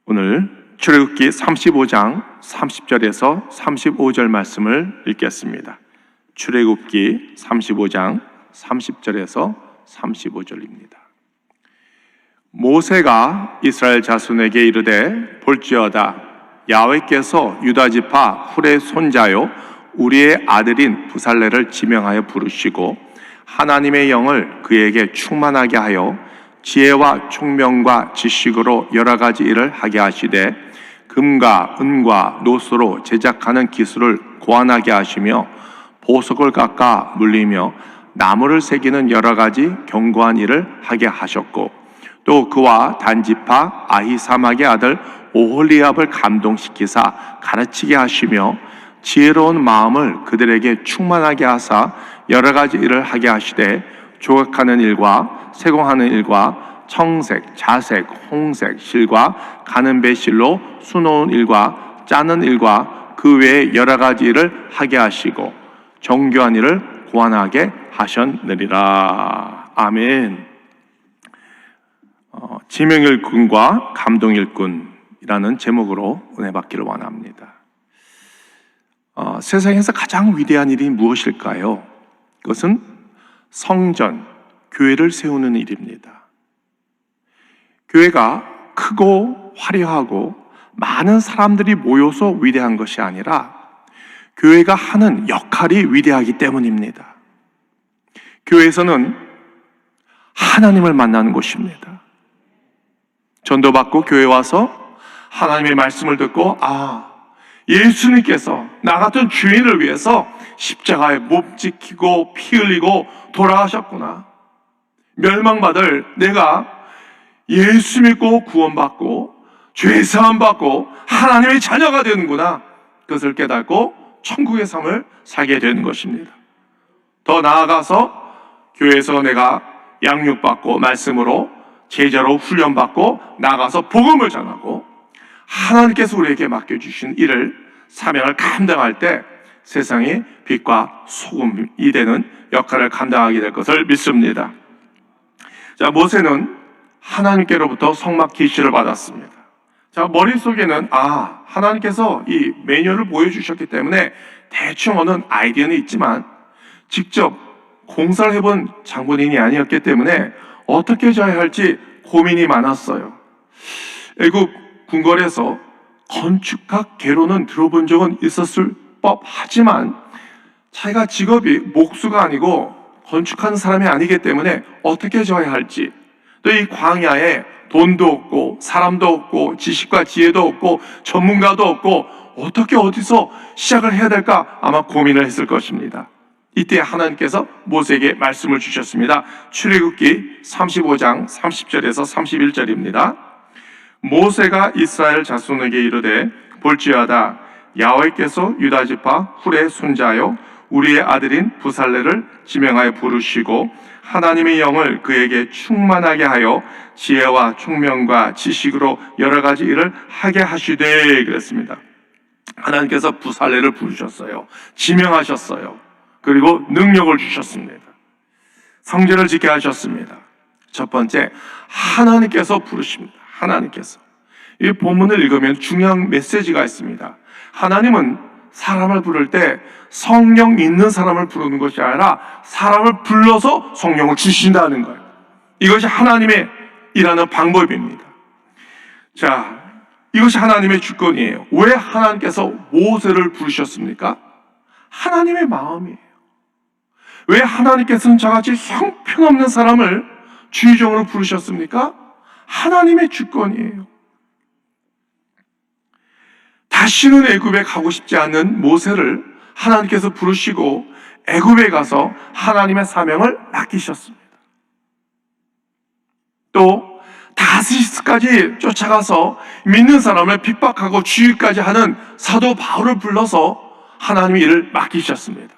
오늘 출애굽기 35장 30절에서 35절 말씀을 읽겠습니다. 출애굽기 35장 30절에서 35절입니다. 모세가 이스라엘 자손에게 이르되 볼지어다 야훼께서 유다 지파 훌의 손자요 우리의 아들인 부살레를 지명하여 부르시고 하나님의 영을 그에게 충만하게 하여 지혜와 총명과 지식으로 여러 가지 일을 하게 하시되 금과 은과 노소로 제작하는 기술을 고안하게 하시며 보석을 깎아 물리며 나무를 새기는 여러 가지 견고한 일을 하게 하셨고 또 그와 단지파 아히사막의 아들 오홀리압을 감동시키사 가르치게 하시며 지혜로운 마음을 그들에게 충만하게 하사 여러 가지 일을 하게 하시되 조각하는 일과 세공하는 일과 청색, 자색, 홍색 실과 가는 배실로 수놓은 일과 짜는 일과 그 외에 여러 가지 일을 하게 하시고 정교한 일을 고안하게 하셨느니라. 아멘. 지명일꾼과 감동일꾼이라는 제목으로 은혜 받기를 원합니다. 세상에서 가장 위대한 일이 무엇일까요? 그것은 성전, 교회를 세우는 일입니다. 교회가 크고 화려하고 많은 사람들이 모여서 위대한 것이 아니라 교회가 하는 역할이 위대하기 때문입니다. 교회에서는 하나님을 만나는 곳입니다. 전도받고 교회에 와서 하나님의 말씀을 듣고 예수님께서 나 같은 죄인을 위해서 십자가에 몸 지키고 피 흘리고 돌아가셨구나. 멸망받을 내가 예수 믿고 구원받고 죄 사함 받고 하나님의 자녀가 되는구나. 그것을 깨닫고 천국의 삶을 살게 되는 것입니다. 더 나아가서 교회에서 내가 양육받고 말씀으로 제자로 훈련받고 나가서 복음을 전하고 하나님께서 우리에게 맡겨주신 일을 사명을 감당할 때 세상의 빛과 소금이 되는 역할을 감당하게 될 것을 믿습니다. 자, 모세는 하나님께로부터 성막 계시를 받았습니다. 자, 머릿속에는 하나님께서 이 매뉴얼을 보여주셨기 때문에 대충 어느 아이디어는 있지만 직접 공사를 해본 장본인이 아니었기 때문에 어떻게 져야 할지 고민이 많았어요. 애굽 궁궐에서 건축학 개론은 들어본 적은 있었을 법하지만 자기가 직업이 목수가 아니고 건축하는 사람이 아니기 때문에 어떻게 져야 할지, 또 이 광야에 돈도 없고 사람도 없고 지식과 지혜도 없고 전문가도 없고 어떻게 어디서 시작을 해야 될까 아마 고민을 했을 것입니다. 이때 하나님께서 모세에게 말씀을 주셨습니다. 출애굽기 35장 30절에서 31절입니다. 모세가 이스라엘 자손에게 이르되 볼지어다 야훼께서 유다 지파 훌의 손자요 우리의 아들인 부살레를 지명하여 부르시고 하나님의 영을 그에게 충만하게 하여 지혜와 총명과 지식으로 여러 가지 일을 하게 하시되 그랬습니다. 하나님께서 부살레를 부르셨어요. 지명하셨어요. 그리고 능력을 주셨습니다. 성전을 짓게 하셨습니다. 첫 번째, 하나님께서 부르십니다. 하나님께서. 이 본문을 읽으면 중요한 메시지가 있습니다. 하나님은 사람을 부를 때 성령 있는 사람을 부르는 것이 아니라 사람을 불러서 성령을 주신다는 거예요. 이것이 하나님의 일하는 방법입니다. 자, 이것이 하나님의 주권이에요. 왜 하나님께서 모세를 부르셨습니까? 하나님의 마음이에요. 왜 하나님께서는 저같이 형편없는 사람을 주의종으로 부르셨습니까? 하나님의 주권이에요. 다시는 애굽에 가고 싶지 않는 모세를 하나님께서 부르시고 애굽에 가서 하나님의 사명을 맡기셨습니다. 또 다시스까지 쫓아가서 믿는 사람을 핍박하고 주의까지 하는 사도 바울을 불러서 하나님의 일을 맡기셨습니다.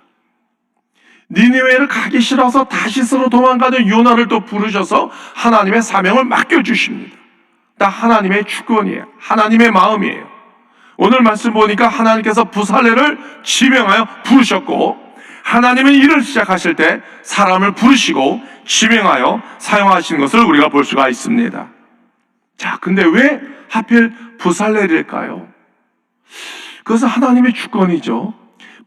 니느웨를 가기 싫어서 다시스로 도망가는 요나를 또 부르셔서 하나님의 사명을 맡겨주십니다. 다 하나님의 주권이에요. 하나님의 마음이에요. 오늘 말씀 보니까 하나님께서 부살레를 지명하여 부르셨고 하나님은 일을 시작하실 때 사람을 부르시고 지명하여 사용하시는 것을 우리가 볼 수가 있습니다. 자, 근데 왜 하필 부살렐일까요? 그것은 하나님의 주권이죠.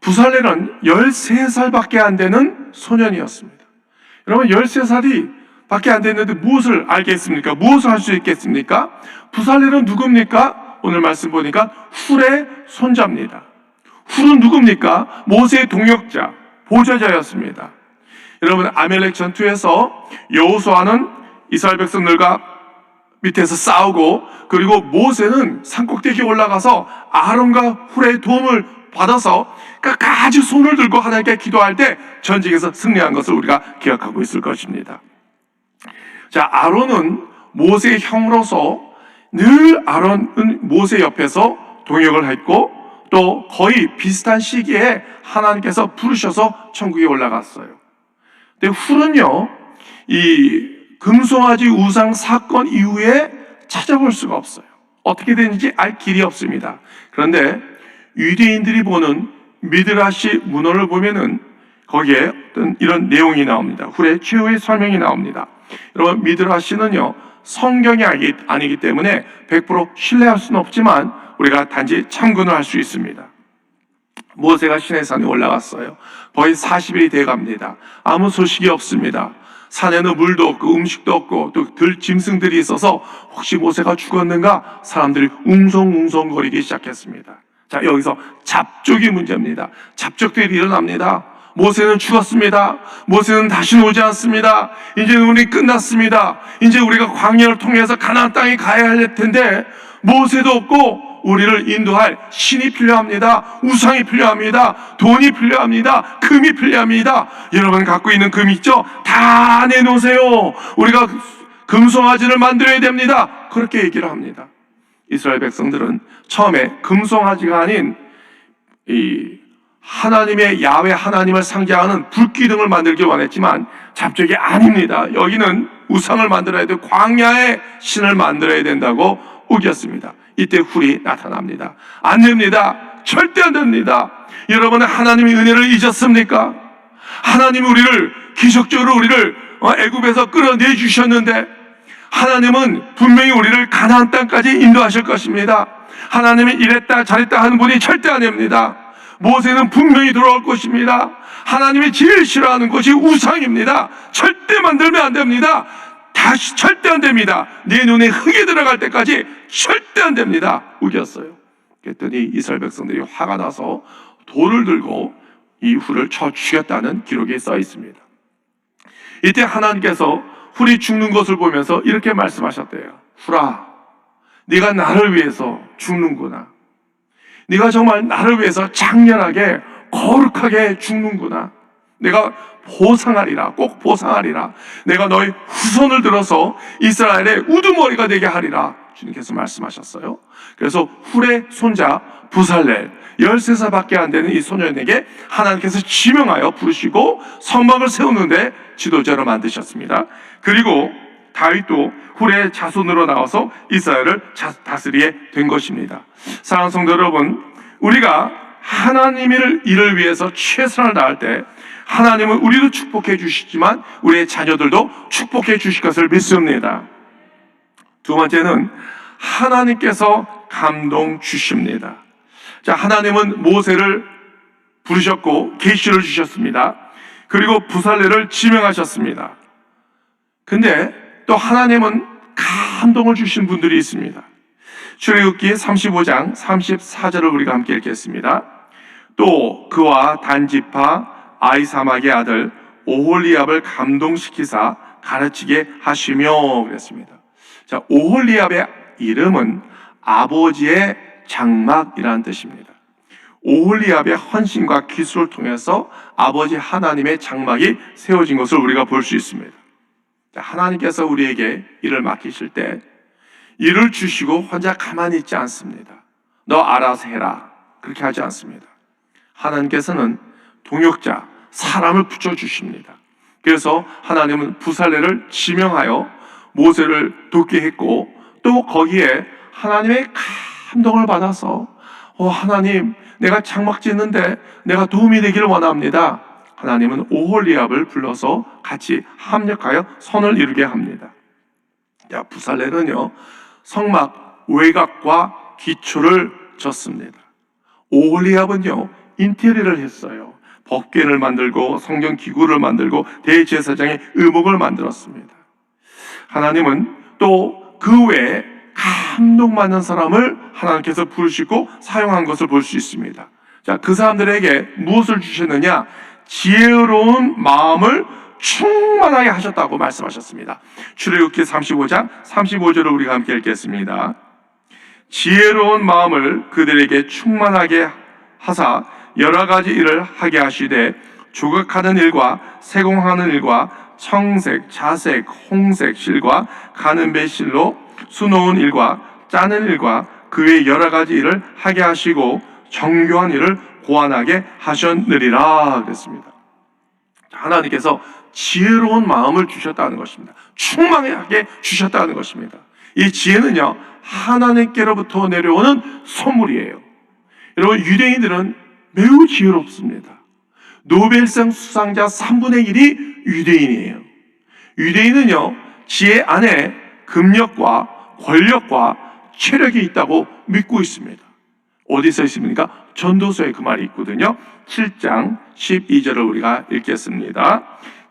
부살렐은 13살밖에 안 되는 소년이었습니다. 여러분, 13살이 밖에 안 됐는데 무엇을 알겠습니까? 무엇을 할 수 있겠습니까? 부살렐은 누굽니까? 오늘 말씀 보니까 훌의 손자입니다. 훌은 누굽니까? 모세의 동역자, 보좌자였습니다. 여러분, 아멜렉 전투에서 여호수아는 이스라엘 백성들과 밑에서 싸우고, 그리고 모세는 산꼭대기에 올라가서 아론과 훌의 도움을 받아서 끝까지 손을 들고 하나님께 기도할 때 전쟁에서 승리한 것을 우리가 기억하고 있을 것입니다. 자, 아론은 모세의 형으로서 늘 아론은 모세 옆에서 동역을 했고, 또 거의 비슷한 시기에 하나님께서 부르셔서 천국에 올라갔어요. 근데 훌은요, 이 금송아지 우상 사건 이후에 찾아볼 수가 없어요. 어떻게 되는지 알 길이 없습니다. 그런데 유대인들이 보는 미드라시 문헌을 보면은 거기에 어떤 이런 내용이 나옵니다. 훌의 최후의 설명이 나옵니다. 여러분, 미드라시는요, 성경이 아니기 때문에 100% 신뢰할 수는 없지만 우리가 단지 참고는 할 수 있습니다. 모세가 시내산에 올라갔어요. 거의 40일이 돼갑니다. 아무 소식이 없습니다. 산에는 물도 없고 음식도 없고 또 짐승들이 있어서 혹시 모세가 죽었는가 사람들이 웅성웅성거리기 시작했습니다. 자, 여기서 잡족이 문제입니다. 잡족들이 일어납니다. 모세는 죽었습니다. 모세는 다시는 오지 않습니다. 이제 우리 끝났습니다. 이제 우리가 광야를 통해서 가나안 땅에 가야 할 텐데 모세도 없고 우리를 인도할 신이 필요합니다. 우상이 필요합니다. 돈이 필요합니다. 금이 필요합니다. 여러분 갖고 있는 금 있죠? 다 내놓으세요. 우리가 금송아지를 만들어야 됩니다. 그렇게 얘기를 합니다. 이스라엘 백성들은 처음에 금송아지가 아닌 이 하나님의 야훼 하나님을 상징하는 불기둥을 만들기 원했지만 잡족이 아닙니다. 여기는 우상을 만들어야 돼. 광야의 신을 만들어야 된다고 우겼습니다. 이때 훌이 나타납니다. 안 됩니다. 절대 안 됩니다. 여러분은 하나님의 은혜를 잊었습니까? 하나님이 우리를 기적적으로 우리를 애굽에서 끌어내 주셨는데 하나님은 분명히 우리를 가나안 땅까지 인도하실 것입니다. 하나님이 이랬다 저랬다 하는 분이 절대 안 됩니다. 모세는 분명히 돌아올 것입니다. 하나님이 제일 싫어하는 것이 우상입니다. 절대 만들면 안 됩니다. 다시 절대 안 됩니다. 내 눈에 흙이 들어갈 때까지 절대 안 됩니다. 우겼어요. 그랬더니 이스라엘 백성들이 화가 나서 돌을 들고 이 훌을 쳐 죽였다는 기록이 써 있습니다. 이때 하나님께서 훌이 죽는 것을 보면서 이렇게 말씀하셨대요. 훌아, 네가 나를 위해서 죽는구나. 네가 정말 나를 위해서 장렬하게 거룩하게 죽는구나. 내가 보상하리라. 꼭 보상하리라. 내가 너의 후손을 들어서 이스라엘의 우두머리가 되게 하리라. 주님께서 말씀하셨어요. 그래서 훌의 손자 부살렐 13살밖에 안 되는 이 소년에게 하나님께서 지명하여 부르시고 선막을 세우는데 지도자로 만드셨습니다. 그리고 다윗도 훌의 자손으로 나와서 이스라엘을 다스리게 된 것입니다. 사랑하는 성도 여러분, 우리가 하나님의 일을 위해서 최선을 다할 때 하나님은 우리도 축복해 주시지만 우리의 자녀들도 축복해 주실 것을 믿습니다. 두 번째는 하나님께서 감동 주십니다. 자, 하나님은 모세를 부르셨고 계시를 주셨습니다. 그리고 부살렐을 지명하셨습니다. 근데 또 하나님은 감동을 주신 분들이 있습니다. 출애굽기 35장 34절을 우리가 함께 읽겠습니다. 또 그와 단지파 아이사막의 아들 오홀리압을 감동시키사 가르치게 하시며 그랬습니다. 자, 오홀리압의 이름은 아버지의 장막이라는 뜻입니다. 오홀리압의 헌신과 기술을 통해서 아버지 하나님의 장막이 세워진 것을 우리가 볼 수 있습니다. 자, 하나님께서 우리에게 일을 맡기실 때 일을 주시고 혼자 가만히 있지 않습니다. 너 알아서 해라. 그렇게 하지 않습니다. 하나님께서는 동역자, 사람을 붙여주십니다. 그래서 하나님은 부살렐을 지명하여 모세를 돕게 했고 또 거기에 하나님의 감동을 받아서 하나님, 내가 장막 짓는데 내가 도움이 되기를 원합니다. 하나님은 오홀리압을 불러서 같이 합력하여 선을 이루게 합니다. 자, 부살렐은요 성막 외곽과 기초를 졌습니다. 오홀리압은요, 인테리어를 했어요. 법궤를 만들고 성경 기구를 만들고 대제사장의 의복을 만들었습니다. 하나님은 또 그 외에 감동받는 사람을 하나님께서 부르시고 사용한 것을 볼 수 있습니다. 자, 그 사람들에게 무엇을 주셨느냐? 지혜로운 마음을 충만하게 하셨다고 말씀하셨습니다. 출애굽기 35장 35절을 우리가 함께 읽겠습니다. 지혜로운 마음을 그들에게 충만하게 하사 여러 가지 일을 하게 하시되 조각하는 일과 세공하는 일과 청색, 자색, 홍색 실과 가는 배실로 수놓은 일과 짜는 일과 그 외 여러 가지 일을 하게 하시고 정교한 일을 고안하게 하셨느리라 그랬습니다. 하나님께서 지혜로운 마음을 주셨다는 것입니다. 충만하게 주셨다는 것입니다. 이 지혜는요, 하나님께로부터 내려오는 선물이에요. 여러분, 유대인들은 매우 지혜롭습니다. 노벨상 수상자 3분의 1이 유대인이에요. 유대인은요, 지혜 안에 금력과 권력과 체력이 있다고 믿고 있습니다. 어디서 있습니까? 전도서에 그 말이 있거든요. 7장 12절을 우리가 읽겠습니다.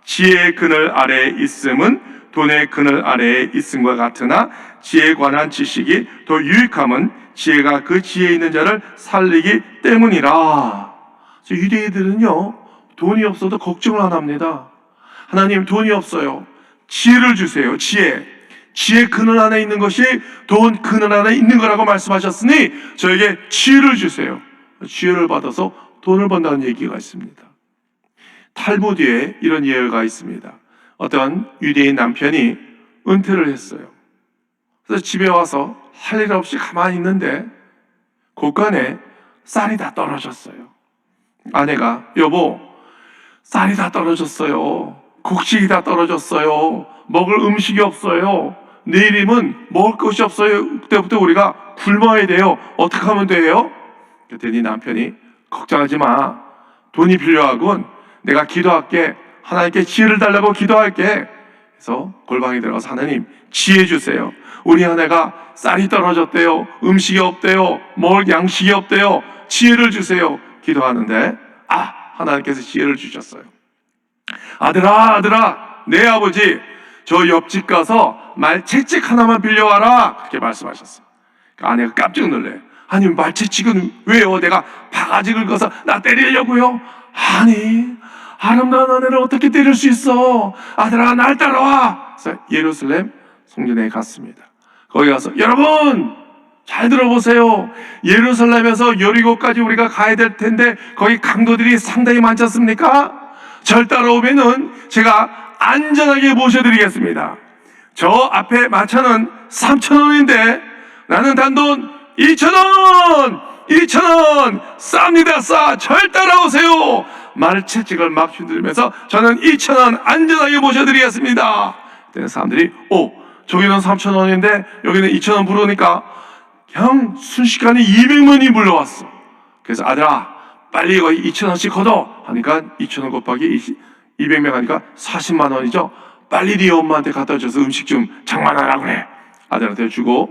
지혜의 그늘 아래에 있음은 돈의 그늘 아래에 있음과 같으나 지혜에 관한 지식이 더 유익함은 지혜가 그 지혜에 있는 자를 살리기 때문이라. 유대인들은요, 돈이 없어도 걱정을 안 합니다. 하나님, 돈이 없어요. 지혜를 주세요. 지혜 그늘 안에 있는 것이 돈 그늘 안에 있는 거라고 말씀하셨으니 저에게 지혜를 주세요. 지혜를 받아서 돈을 번다는 얘기가 있습니다. 탈무드에 이런 예가 있습니다. 어떤 유대인 남편이 은퇴를 했어요. 그래서 집에 와서 할 일 없이 가만히 있는데 곳간에 쌀이 다 떨어졌어요. 아내가, 여보, 쌀이 다 떨어졌어요. 곡식이 다 떨어졌어요. 먹을 음식이 없어요. 내일이면 먹을 것이 없어요. 그때부터 우리가 굶어야 돼요. 어떻게 하면 돼요? 그랬더니 남편이, 걱정하지 마. 돈이 필요하군. 내가 기도할게. 하나님께 지혜를 달라고 기도할게. 그래서 골방에 들어가서, 하나님, 지혜 주세요. 우리 아내가 쌀이 떨어졌대요. 음식이 없대요. 먹을 양식이 없대요. 지혜를 주세요. 기도하는데 하나님께서 지혜를 주셨어요. 아들아, 내 아버지 저 옆집 가서 말채찍 하나만 빌려와라, 그렇게 말씀하셨어요. 아내가 깜짝 놀래요. 아니, 말채찍은 왜요? 내가 바가지 긁어서 나 때리려고요? 아니, 아름다운 아내를 어떻게 때릴 수 있어? 아들아, 날 따라와. 그래서 예루살렘 성전에 갔습니다. 거기 가서, 여러분 잘 들어보세요. 예루살렘에서 여리고까지 우리가 가야 될 텐데 거기 강도들이 상당히 많지 않습니까? 절 따라오면은 제가 안전하게 모셔드리겠습니다. 저 앞에 마차는 3,000원인데 나는 단돈 2,000원! 쌉니다, 싸! 절 따라오세요! 말채찍을 막 휘두르면서 저는 2,000원 안전하게 모셔드리겠습니다. 그때 사람들이, 저기는 3,000원인데 여기는 2,000원 부르니까 그냥 순식간에 200명이 물러왔어. 그래서 아들아, 빨리 이거 2,000원씩 걷어 하니까 2,000원 곱하기 200명 하니까 40만 원이죠. 빨리 네 엄마한테 갖다 줘서 음식 좀 장만하라 그래. 아들한테 주고,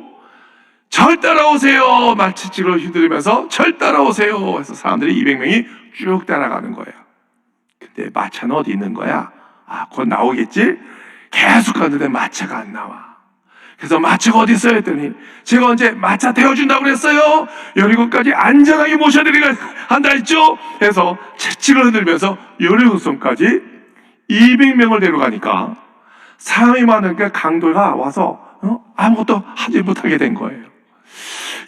절 따라오세요. 말채찍을 휘두르면서 절 따라오세요. 해서 사람들이 200명이 쭉 따라가는 거예요. 근데 마차는 어디 있는 거야? 곧 나오겠지? 계속 가는데 마차가 안 나와. 그래서 마차가 어디 있어요? 했더니 제가 언제 마차 태워준다고 그랬어요? 여리고까지 안전하게 모셔드리려 한다 했죠? 해서 채찍을 흔들면서 여리고성까지 200명을 데려가니까 사람이 많으니까 강도가 와서 아무것도 하지 못하게 된 거예요.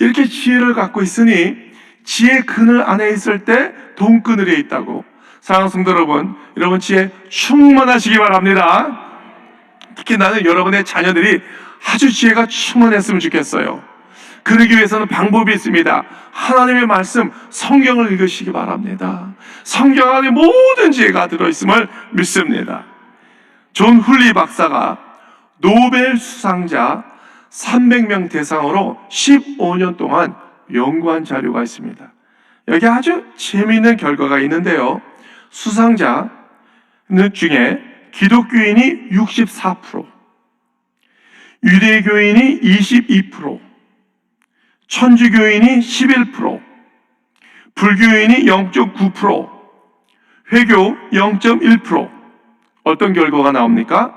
이렇게 지혜를 갖고 있으니 지혜 그늘 안에 있을 때 돈그늘에 있다고. 사랑하는 성도 여러분 지혜 충만하시기 바랍니다. 특히 나는 여러분의 자녀들이 아주 지혜가 충만했으면 좋겠어요. 그러기 위해서는 방법이 있습니다. 하나님의 말씀, 성경을 읽으시기 바랍니다. 성경 안에 모든 지혜가 들어있음을 믿습니다. 존 훌리 박사가 노벨 수상자 300명 대상으로 15년 동안 연구한 자료가 있습니다. 여기 아주 재미있는 결과가 있는데요. 수상자 중에 기독교인이 64%, 유대교인이 22%, 천주교인이 11%, 불교인이 0.9%, 회교 0.1%. 어떤 결과가 나옵니까?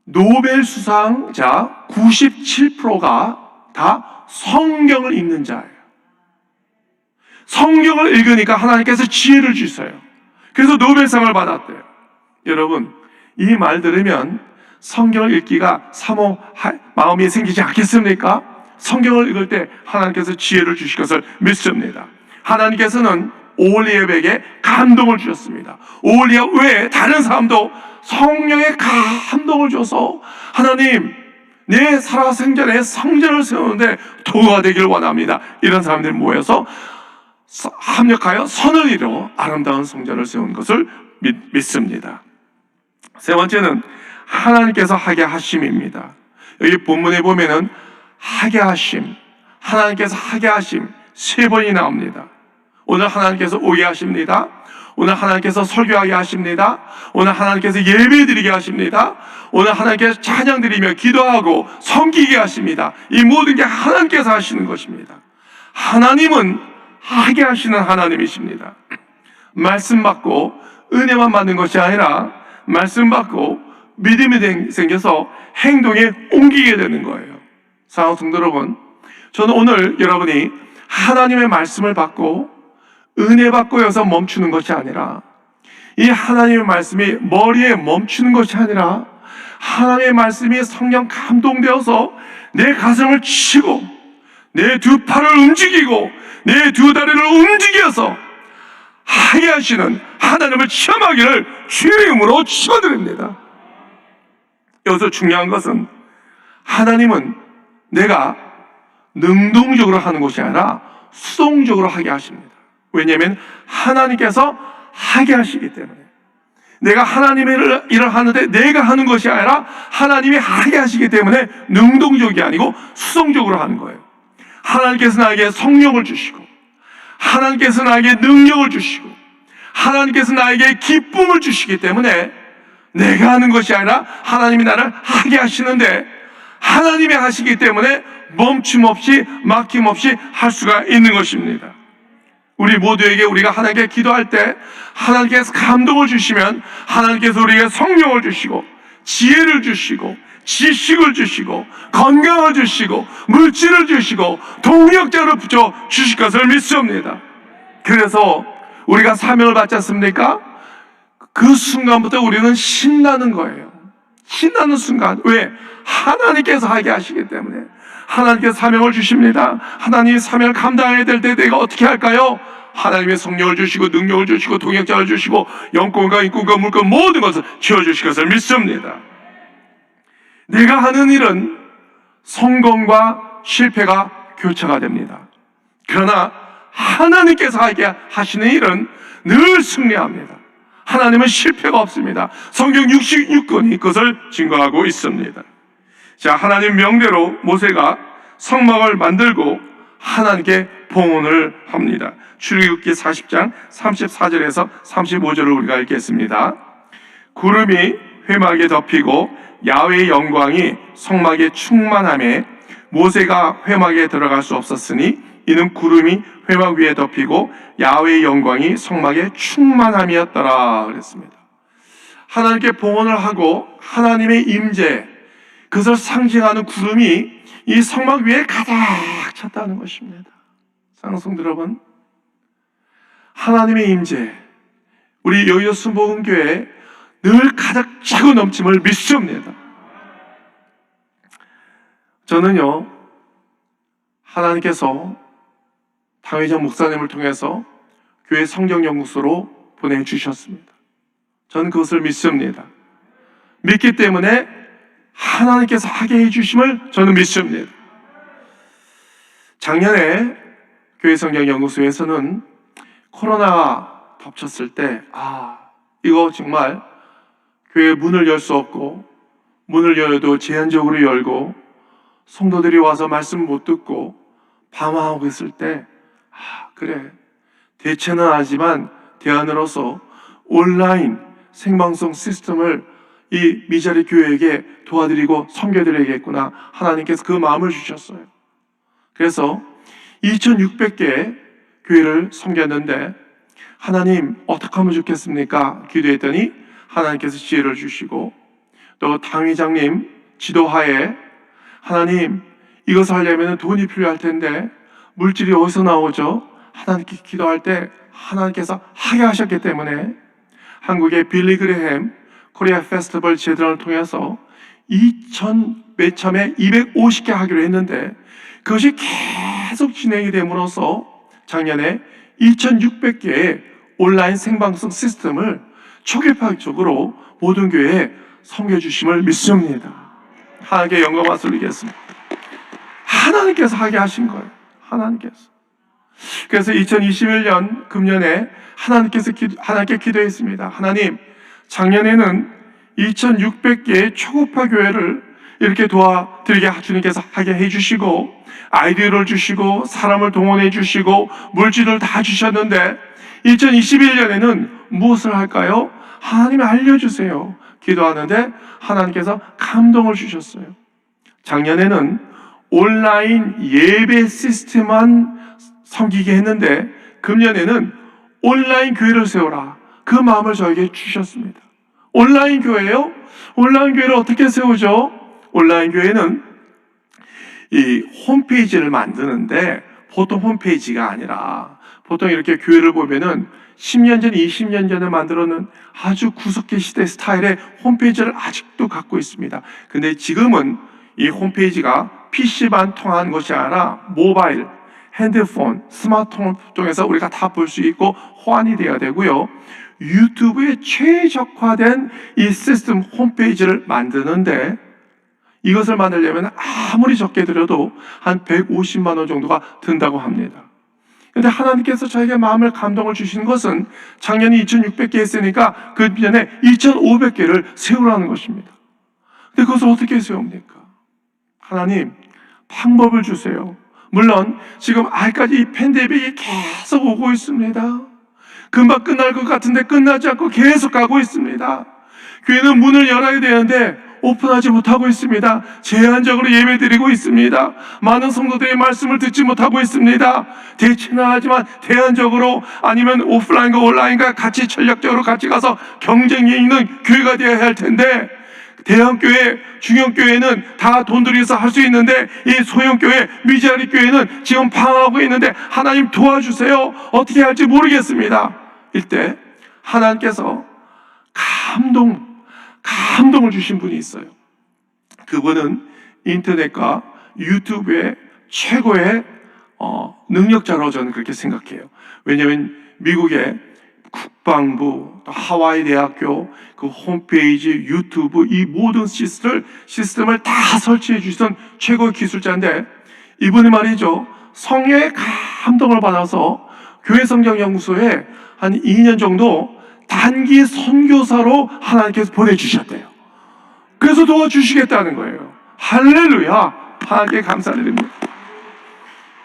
노벨 수상자 97%가 다 성경을 읽는 자예요. 성경을 읽으니까 하나님께서 지혜를 주세요. 그래서 노벨상을 받았대요. 여러분, 이 말 들으면 성경을 읽기가 사모할 마음이 생기지 않겠습니까? 성경을 읽을 때 하나님께서 지혜를 주실 것을 믿습니다. 하나님께서는 오홀리압에게 감동을 주셨습니다. 오홀리압 외에 다른 사람도 성령의 감동을 줘서 하나님, 내 살아생전에 성전을 세우는데 도가 되길 원합니다. 이런 사람들이 모여서 합력하여 선을 이루어 아름다운 성전을 세운 것을 믿습니다. 세 번째는 하나님께서 하게 하심입니다. 여기 본문에 보면은 하게 하심, 하나님께서 하게 하심 3번이 나옵니다. 오늘 하나님께서 오게 하십니다. 오늘 하나님께서 설교하게 하십니다. 오늘 하나님께서 예배 드리게 하십니다. 오늘 하나님께서 찬양 드리며 기도하고 섬기게 하십니다. 이 모든 게 하나님께서 하시는 것입니다. 하나님은 하게 하시는 하나님이십니다. 말씀 받고 은혜만 받는 것이 아니라 말씀 받고 믿음이 생겨서 행동에 옮기게 되는 거예요. 사랑하는 성도 여러분, 저는 오늘 여러분이 하나님의 말씀을 받고 은혜 받고 여기서 멈추는 것이 아니라 이 하나님의 말씀이 머리에 멈추는 것이 아니라 하나님의 말씀이 성령 감동되어서 내 가슴을 치고 내 두 팔을 움직이고 내 두 다리를 움직여서 하게 하시는 하나님을 체험하기를 주의 이름으로 축원드립니다. 여기서 중요한 것은 하나님은 내가 능동적으로 하는 것이 아니라 수동적으로 하게 하십니다. 왜냐하면 하나님께서 하게 하시기 때문에. 내가 하나님의 일을 하는데 내가 하는 것이 아니라 하나님이 하게 하시기 때문에 능동적이 아니고 수동적으로 하는 거예요. 하나님께서 나에게 성령을 주시고 하나님께서 나에게 능력을 주시고 하나님께서 나에게 기쁨을 주시기 때문에 내가 하는 것이 아니라 하나님이 나를 하게 하시는데 하나님이 하시기 때문에 멈춤 없이 막힘 없이 할 수가 있는 것입니다. 우리 모두에게 우리가 하나님께 기도할 때 하나님께서 감동을 주시면 하나님께서 우리에게 성령을 주시고 지혜를 주시고 지식을 주시고 건강을 주시고 물질을 주시고 동력자를 붙여 주실 것을 믿습니다. 그래서 우리가 사명을 받지 않습니까? 그 순간부터 우리는 신나는 거예요. 신나는 순간. 왜? 하나님께서 하게 하시기 때문에. 하나님께서 사명을 주십니다. 하나님이 사명을 감당해야 될 때 내가 어떻게 할까요? 하나님의 성령을 주시고 능력을 주시고 동역자를 주시고 영권과 인권과 물권 모든 것을 지어주실 것을 믿습니다. 내가 하는 일은 성공과 실패가 교차가 됩니다. 그러나 하나님께서 하게 하시는 일은 늘 승리합니다. 하나님은 실패가 없습니다. 성경 66권이 그것을 증거하고 있습니다. 자, 하나님 명대로 모세가 성막을 만들고 하나님께 봉헌을 합니다. 출애굽기 40장 34절에서 35절을 우리가 읽겠습니다. 구름이 회막에 덮이고 야훼의 영광이 성막에 충만하며 모세가 회막에 들어갈 수 없었으니 이는 구름이 회막 위에 덮이고 야훼의 영광이 성막에 충만함이었더라 그랬습니다. 하나님께 봉헌을 하고 하나님의 임재, 그것을 상징하는 구름이 이 성막 위에 가득 찼다는 것입니다. 사랑성도 여러분, 하나님의 임재, 우리 여의도 순복음교회에 늘 가득 차고 넘침을 믿습니다. 저는요, 하나님께서 당회장 목사님을 통해서 교회 성경연구소로 보내주셨습니다. 저는 그것을 믿습니다. 믿기 때문에 하나님께서 하게 해주심을 저는 믿습니다. 작년에 교회 성경연구소에서는 코로나가 덮쳤을 때 이거 정말 교회 문을 열 수 없고 문을 열어도 제한적으로 열고 성도들이 와서 말씀 못 듣고 방황하고 있을 때 그래, 대체는 하지만 대안으로서 온라인 생방송 시스템을 이 미자리 교회에게 도와드리고 섬겨드려야겠구나. 하나님께서 그 마음을 주셨어요. 그래서 2600개의 교회를 섬겼는데 하나님 어떻게 하면 좋겠습니까? 기도했더니 하나님께서 지혜를 주시고 또 당회장님 지도하에 하나님 이것을 하려면 돈이 필요할 텐데 물질이 어디서 나오죠? 하나님께 기도할 때 하나님께서 하게 하셨기 때문에 한국의 빌리 그레햄 코리아 페스티벌 재단을 통해서 2000 몇 참에 250개 하기로 했는데 그것이 계속 진행이 됨으로써 작년에 2600개의 온라인 생방송 시스템을 초계파적으로 모든 교회에 섬겨주심을 믿습니다. 하나님께 영광을 돌리겠습니다. 하나님께서 하게 하신 거예요. 하나님께서. 그래서 2021년 금년에 하나님께 기도했습니다. 하나님, 작년에는 2600개의 초급파 교회를 이렇게 도와드리게 주님께서 하게 해주시고 아이디어를 주시고 사람을 동원해 주시고 물질을 다 주셨는데 2021년에는 무엇을 할까요? 하나님이 알려주세요. 기도하는데 하나님께서 감동을 주셨어요. 작년에는 온라인 예배 시스템만 섬기게 했는데 금년에는 온라인 교회를 세워라. 그 마음을 저에게 주셨습니다. 온라인 교회요? 온라인 교회를 어떻게 세우죠? 온라인 교회는 이 홈페이지를 만드는데 보통 홈페이지가 아니라 보통 이렇게 교회를 보면은 10년 전, 20년 전에 만들어놓은 아주 구석기 시대 스타일의 홈페이지를 아직도 갖고 있습니다. 근데 지금은 이 홈페이지가 PC만 통한 것이 아니라 모바일, 핸드폰, 스마트폰 통해서 우리가 다 볼 수 있고 호환이 되어야 되고요. 유튜브에 최적화된 이 시스템 홈페이지를 만드는데 이것을 만들려면 아무리 적게 들여도 한 150만 원 정도가 든다고 합니다. 그런데 하나님께서 저에게 마음을 감동을 주신 것은 작년에 2600개 했으니까 그 전에 2500개를 세우라는 것입니다. 근데 그것을 어떻게 세웁니까? 하나님, 방법을 주세요. 물론 지금 아직까지 이 팬데믹이 계속 오고 있습니다. 금방 끝날 것 같은데 끝나지 않고 계속 가고 있습니다. 교회는 문을 열어야 되는데 오픈하지 못하고 있습니다. 제한적으로 예배드리고 있습니다. 많은 성도들의 말씀을 듣지 못하고 있습니다. 대체는 하지만 대안적으로 아니면 오프라인과 온라인과 같이 전략적으로 같이 가서 경쟁이 있는 교회가 되어야 할 텐데 대형교회, 중형교회는 다 돈 들여서 할 수 있는데 이 소형교회, 미자리 교회는 지금 방황하고 있는데 하나님 도와주세요. 어떻게 할지 모르겠습니다. 이때 하나님께서 감동을 주신 분이 있어요. 그분은 인터넷과 유튜브의 최고의 능력자로 저는 그렇게 생각해요. 왜냐하면 미국의 국방부, 또 하와이 대학교, 그 홈페이지, 유튜브 이 모든 시스템을 다 설치해 주신 최고의 기술자인데 이분이 말이죠. 성령의 감동을 받아서 교회 성경연구소에 한 2년 정도 단기 선교사로 하나님께서 보내주셨대요. 그래서 도와주시겠다는 거예요. 할렐루야! 하나님께 감사드립니다.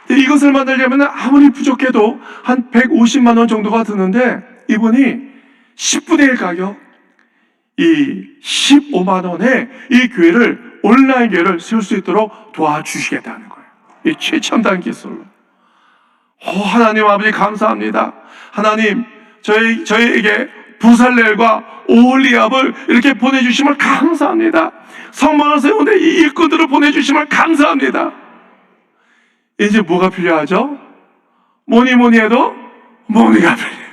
이것을 만들려면 아무리 부족해도 한 150만 원 정도가 드는데 이분이 10분의 1 가격, 이 15만 원에 이 교회를 온라인 교회를 세울 수 있도록 도와주시겠다는 거예요. 이 최첨단 기술로. 하나님 아버지 감사합니다. 하나님 저희에게 부살렐과 오홀리압을 이렇게 보내주심을 감사합니다. 성막을 세우는데 이 일꾼들을 보내주심을 감사합니다. 이제 뭐가 필요하죠? 뭐니 해도 뭐니가 필요해요.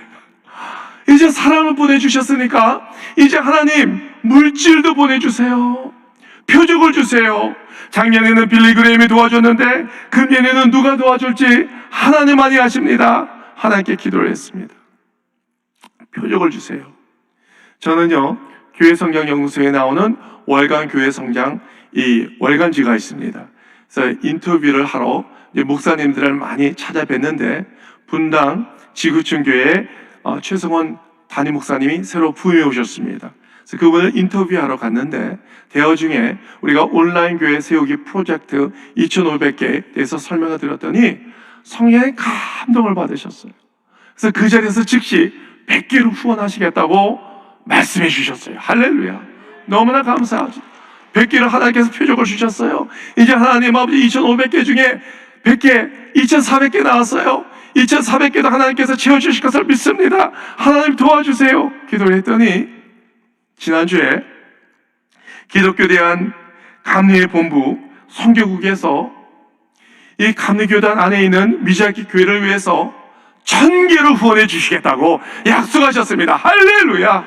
이제 사람을 보내주셨으니까 이제 하나님 물질도 보내주세요. 표적을 주세요. 작년에는 빌리 그레임이 도와줬는데 금년에는 누가 도와줄지 하나님만이 아십니다. 하나님께 기도를 했습니다. 표적을 주세요. 저는요 교회 성장 연구소에 나오는 월간 교회 성장 이 월간지가 있습니다. 그래서 인터뷰를 하러 목사님들을 많이 찾아뵀는데 분당 지구촌 교회 최성원 담임 목사님이 새로 부임해 오셨습니다. 그래서 그분을 인터뷰하러 갔는데 대화 중에 우리가 온라인 교회 세우기 프로젝트 2,500개에 대해서 설명을 드렸더니 성령의 감동을 받으셨어요. 그래서 그 자리에서 즉시 100개로 후원하시겠다고 말씀해 주셨어요. 할렐루야. 너무나 감사하죠. 100개를 하나님께서 표적을 주셨어요. 이제 하나님 아버지 2,500개 중에 100개, 2,400개 나왔어요. 2,400개도 하나님께서 채워주실 것을 믿습니다. 하나님 도와주세요. 기도를 했더니 지난주에 기독교대한 감리회 본부 선교국에서 이 감리교단 안에 있는 미자기 교회를 위해서 1,000개를 후원해 주시겠다고 약속하셨습니다. 할렐루야.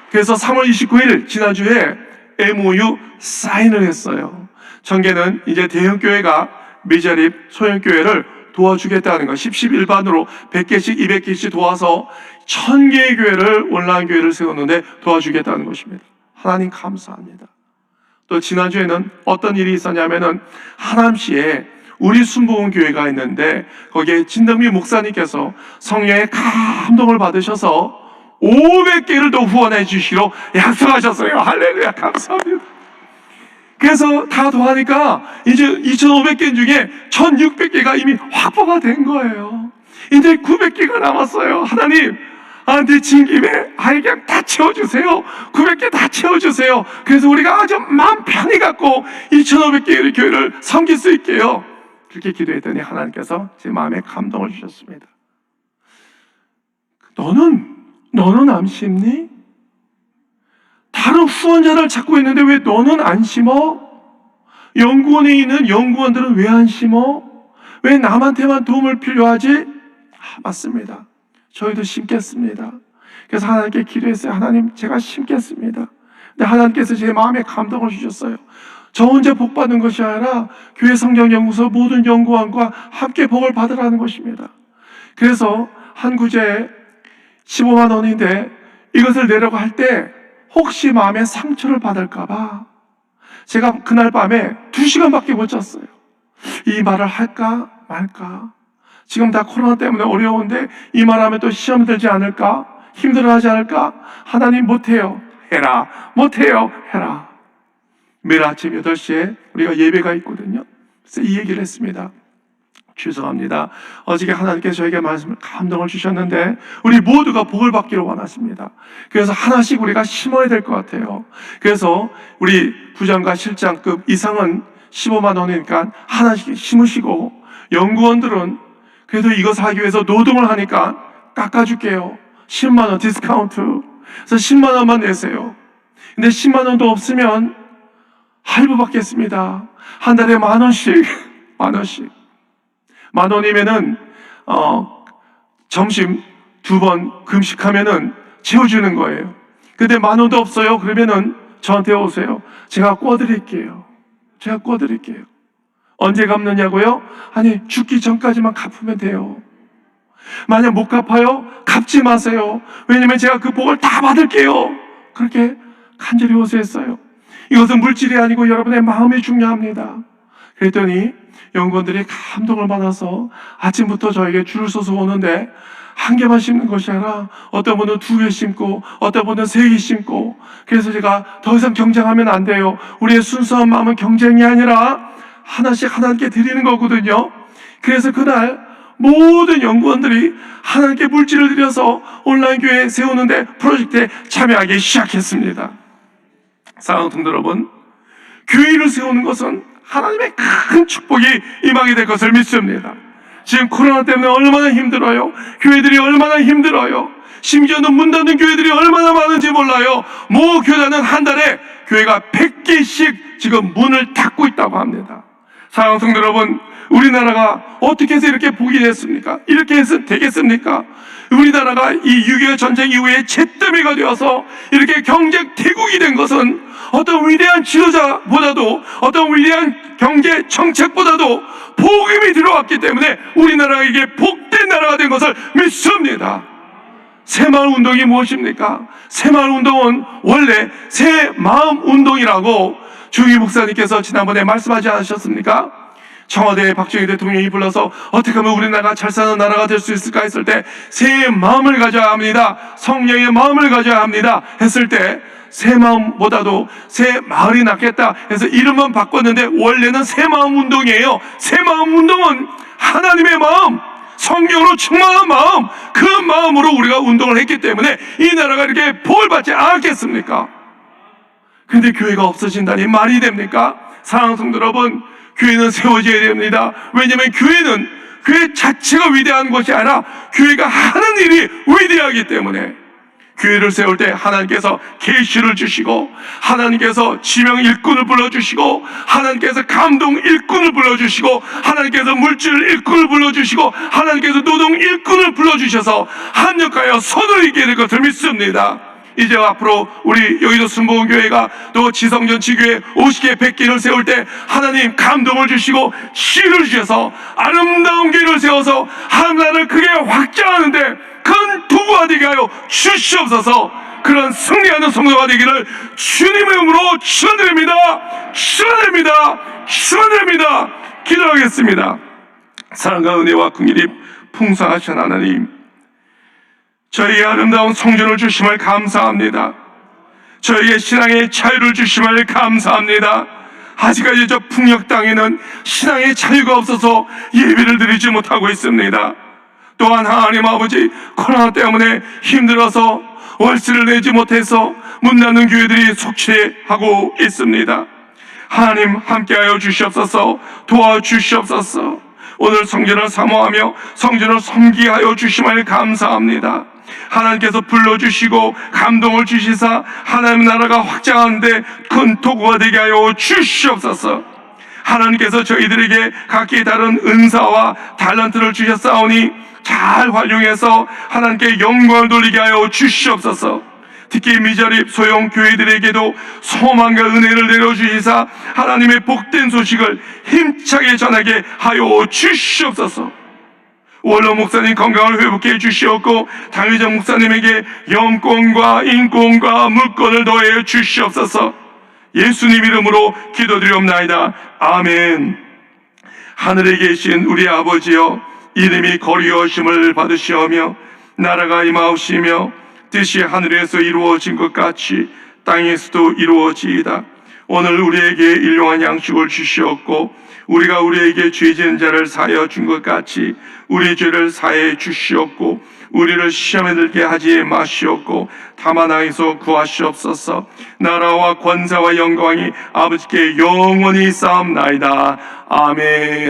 그래서 3월 29일 지난주에 MOU 사인을 했어요. 1,000개는 이제 대형교회가 미자립 소형교회를 도와주겠다는 거. 10일반으로 100개씩 200개씩 도와서 1,000개의 교회를 온라인 교회를 세우는데 도와주겠다는 것입니다. 하나님 감사합니다. 또 지난주에는 어떤 일이 있었냐면은 하남시에 우리 순복음 교회가 있는데 거기에 진덕미 목사님께서 성령의 감동을 받으셔서 500개를 더 후원해 주시기로 약속하셨어요. 할렐루야, 감사합니다. 그래서 다 더하니까 이제 2,500개 중에 1,600개가 이미 확보가 된 거예요. 이제 900개가 남았어요. 하나님, 내진 김에 그냥 다 채워주세요. 900개 다 채워주세요. 그래서 우리가 아주 마음 편히 갖고 2,500개의 교회를 섬길 수 있게요. 그렇게 기도했더니 하나님께서 제 마음에 감동을 주셨습니다. 너는 안 심니? 다른 후원자를 찾고 있는데 왜 너는 안 심어? 연구원에 있는 연구원들은 왜 안 심어? 왜 남한테만 도움을 필요하지? 맞습니다. 저희도 심겠습니다. 그래서 하나님께 기도했어요. 하나님, 제가 심겠습니다. 근데 하나님께서 제 마음에 감동을 주셨어요. 저 혼자 복 받는 것이 아니라 교회 성경연구소 모든 연구원과 함께 복을 받으라는 것입니다. 그래서 한 구제에 15만 원인데 이것을 내려고 할 때 혹시 마음에 상처를 받을까봐 제가 그날 밤에 2시간밖에 못 잤어요. 이 말을 할까 말까. 지금 다 코로나 때문에 어려운데 이 말하면 또 시험 들지 않을까? 힘들어하지 않을까? 하나님 못해요. 해라. 못해요. 해라. 매일 아침 8시에 우리가 예배가 있거든요. 그래서 이 얘기를 했습니다. 죄송합니다. 어저께 하나님께서 저에게 말씀을 감동을 주셨는데 우리 모두가 복을 받기를 원하십니다. 그래서 하나씩 우리가 심어야 될 것 같아요. 그래서 우리 부장과 실장급 이상은 15만 원이니까 하나씩 심으시고 연구원들은 그래도 이것을 하기 위해서 노동을 하니까 깎아줄게요. 10만 원 디스카운트. 그래서 10만 원만 내세요. 근데 10만 원도 없으면 할부 받겠습니다. 한 달에 1,000원씩, 1,000원씩. 10,000원이면은, 점심 2번 금식하면은 채워주는 거예요. 근데 10,000원도 없어요. 그러면은 저한테 오세요. 제가 꿔드릴게요. 언제 갚느냐고요? 아니, 죽기 전까지만 갚으면 돼요. 만약 못 갚아요? 갚지 마세요. 왜냐면 제가 그 복을 다 받을게요. 그렇게 간절히 호소했어요. 이것은 물질이 아니고 여러분의 마음이 중요합니다. 그랬더니 연구원들이 감동을 받아서 아침부터 저에게 줄을 서서 오는데 한 개만 심는 것이 아니라 어떤 분은 2개 심고 어떤 분은 3개 심고. 그래서 제가 더 이상 경쟁하면 안 돼요. 우리의 순수한 마음은 경쟁이 아니라 하나씩 하나님께 드리는 거거든요. 그래서 그날 모든 연구원들이 하나님께 물질을 드려서 온라인 교회 세우는데 프로젝트에 참여하기 시작했습니다. 사랑하는 성도 여러분, 교회를 세우는 것은 하나님의 큰 축복이 임하게 될 것을 믿습니다. 지금 코로나 때문에 얼마나 힘들어요. 교회들이 얼마나 힘들어요. 심지어는 문 닫는 교회들이 얼마나 많은지 몰라요. 모 교단은 한 달에 교회가 100개씩 지금 문을 닫고 있다고 합니다. 사랑하는 성도 여러분, 우리나라가 어떻게 해서 이렇게 복이 됐습니까? 이렇게 해서 되겠습니까? 우리나라가 이 6.25 전쟁 이후에 잿더미가 되어서 이렇게 경제 대국이 된 것은 어떤 위대한 지도자보다도 어떤 위대한 경제 정책보다도 복음이 들어왔기 때문에 우리나라가 이게 복된 나라가 된 것을 믿습니다. 새마을 운동이 무엇입니까? 새마을 운동은 원래 새마음 운동이라고 주기 목사님께서 지난번에 말씀하지 않으셨습니까? 청와대 박정희 대통령이 불러서 어떻게 하면 우리나라가 잘 사는 나라가 될 수 있을까 했을 때 새 마음을 가져야 합니다. 성령의 마음을 가져야 합니다. 했을 때 새 마음보다도 새 마을이 낫겠다 해서 이름은 바꿨는데 원래는 새 마음 운동이에요. 새 마음 운동은 하나님의 마음, 성령으로 충만한 마음, 그 마음으로 우리가 운동을 했기 때문에 이 나라가 이렇게 복을 받지 않았겠습니까? 근데 교회가 없어진다니 말이 됩니까? 사랑하는 성도 여러분, 교회는 세워져야 됩니다. 왜냐하면 교회는 교회 자체가 위대한 것이 아니라 교회가 하는 일이 위대하기 때문에 교회를 세울 때 하나님께서 계시를 주시고, 하나님께서 지명 일꾼을 불러주시고, 하나님께서 감동 일꾼을 불러주시고, 하나님께서 물질 일꾼을 불러주시고, 하나님께서 노동 일꾼을 불러주셔서 합력하여 선을 이기게 될 것을 믿습니다. 이제 앞으로 우리 여의도 순복음교회가 또 지성전 지교회 50개 100개를 세울 때 하나님 감동을 주시고 시를 주셔서 아름다운 교회를 세워서 하나님을 크게 확장하는데 큰 도구가 되게 하여 주시옵소서. 그런 승리하는 성도가 되기를 주님의 이름으로 축원드립니다. 축원드립니다. 축원드립니다. 기도하겠습니다. 사랑과 은혜와 긍휼이 풍성하신 하나님, 저희의 아름다운 성전을 주심을 감사합니다. 저희의 신앙의 자유를 주심을 감사합니다. 아직까지 저 풍력 땅에는 신앙의 자유가 없어서 예배를 드리지 못하고 있습니다. 또한 하나님 아버지, 코로나 때문에 힘들어서 월세를 내지 못해서 문 닫는 교회들이 속죄하고 있습니다. 하나님 함께하여 주시옵소서. 도와주시옵소서. 오늘 성전을 사모하며 성전을 섬기게 하여 주심을 감사합니다. 하나님께서 불러주시고 감동을 주시사 하나님의 나라가 확장하는데 큰 도구가 되게 하여 주시옵소서. 하나님께서 저희들에게 각기 다른 은사와 탤런트를 주셨사오니 잘 활용해서 하나님께 영광을 돌리게 하여 주시옵소서. 특히 미자립 소형 교회들에게도 소망과 은혜를 내려주시사 하나님의 복된 소식을 힘차게 전하게 하여 주시옵소서. 원로 목사님 건강을 회복해 주시옵고 당회장 목사님에게 영권과 인권과 물권을 더해 주시옵소서. 예수님 이름으로 기도드리옵나이다. 아멘. 하늘에 계신 우리 아버지여, 이름이 거리어심을 받으시오며 나라가 임하옵시며 뜻이 하늘에서 이루어진 것 같이 땅에서도 이루어지이다. 오늘 우리에게 일용할 양식을 주시옵고 우리가 우리에게 죄 지은 자를 사하여 준 것 같이 우리 죄를 사해 주시옵고 우리를 시험에 들게 하지 마시옵고 다만 악에서 구하시옵소서. 나라와 권세와 영광이 아버지께 영원히 쌓옵나이다. 아멘.